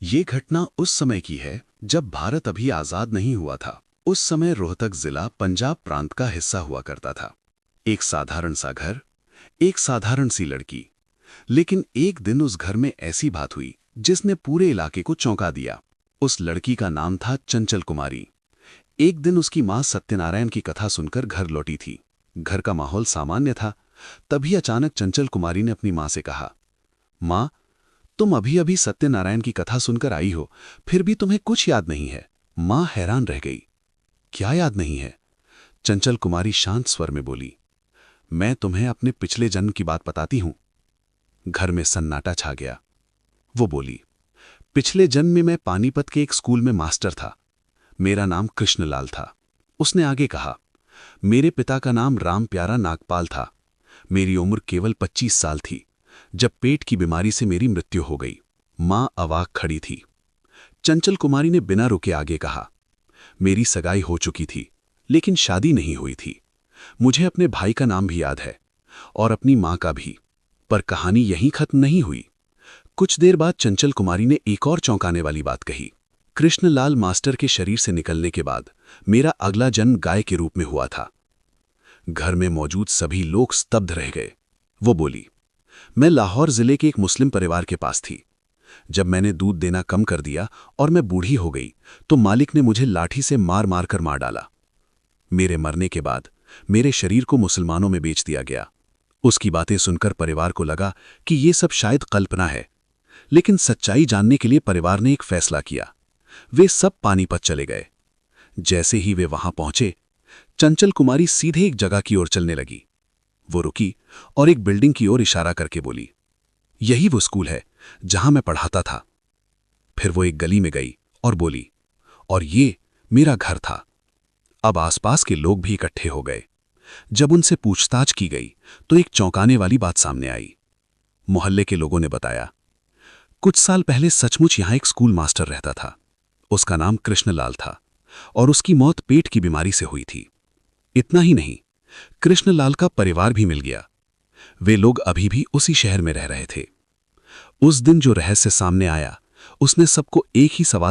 ये घटना उस समय की है जब भारत अभी आजाद नहीं हुआ था। उस समय रोहतक जिला पंजाब प्रांत का हिस्सा हुआ करता था। एक साधारण सा घर, एक साधारण सी लड़की। लेकिन एक दिन उस घर में ऐसी बात हुई जिसने पूरे इलाके को चौंका दिया। उस लड़की का नाम था चंचल कुमारी। एक दिन उसकी मां सत्यनारायण की कथा सुनकर घर लौटी थी। घर का माहौल सामान्य था। तभी अचानक चंचल कुमारी ने अपनी मां से कहा, मां, तुम अभी अभी सत्यनारायण की कथा सुनकर आई हो, फिर भी तुम्हें कुछ याद नहीं है। मां हैरान रह गई। क्या याद नहीं है? चंचल कुमारी शांत स्वर में बोली, मैं तुम्हें अपने पिछले जन्म की बात बताती हूं। घर में सन्नाटा छा गया। वो बोली, पिछले जन्म में मैं पानीपत के एक स्कूल में मास्टर था। मेरा नाम कृष्णलाल था। उसने आगे कहा, मेरे पिता का नाम राम प्यारा नागपाल था। मेरी उम्र केवल 25 साल थी जब पेट की बीमारी से मेरी मृत्यु हो गई। मां अवाक खड़ी थी। चंचल कुमारी ने बिना रुके आगे कहा, मेरी सगाई हो चुकी थी लेकिन शादी नहीं हुई थी। मुझे अपने भाई का नाम भी याद है और अपनी मां का भी। पर कहानी यहीं खत्म नहीं हुई। कुछ देर बाद चंचल कुमारी ने एक और चौंकाने वाली बात कही। कृष्णलाल मास्टर के शरीर से निकलने के बाद मेरा अगला जन्म गाय के रूप में हुआ था। घर में मौजूद सभी लोग स्तब्ध रह गए। वो बोली, मैं लाहौर जिले के एक मुस्लिम परिवार के पास थी। जब मैंने दूध देना कम कर दिया और मैं बूढ़ी हो गई तो मालिक ने मुझे लाठी से मार मार कर मार डाला। मेरे मरने के बाद मेरे शरीर को मुसलमानों में बेच दिया गया। उसकी बातें सुनकर परिवार को लगा कि ये सब शायद कल्पना है, लेकिन सच्चाई जानने के लिए परिवार ने एक फैसला किया। वे सब पानीपत चले गए। जैसे ही वे वहां पहुंचे, चंचल कुमारी सीधे एक जगह की ओर चलने लगी। वो रुकी और एक बिल्डिंग की ओर इशारा करके बोली, यही वो स्कूल है जहां मैं पढ़ाता था। फिर वो एक गली में गई और बोली, और ये मेरा घर था। अब आसपास के लोग भी इकट्ठे हो गए। जब उनसे पूछताछ की गई तो एक चौंकाने वाली बात सामने आई। मोहल्ले के लोगों ने बताया, कुछ साल पहले सचमुच यहां एक स्कूल मास्टर रहता था। उसका नाम कृष्णलाल था और उसकी मौत पेट की बीमारी से हुई थी। इतना ही नहीं, कृष्णलाल का परिवार भी मिल गया। वे लोग अभी भी उसी शहर में रह रहे थे। उस दिन जो रहस्य सामने आया, उसने सबको एक ही सवाल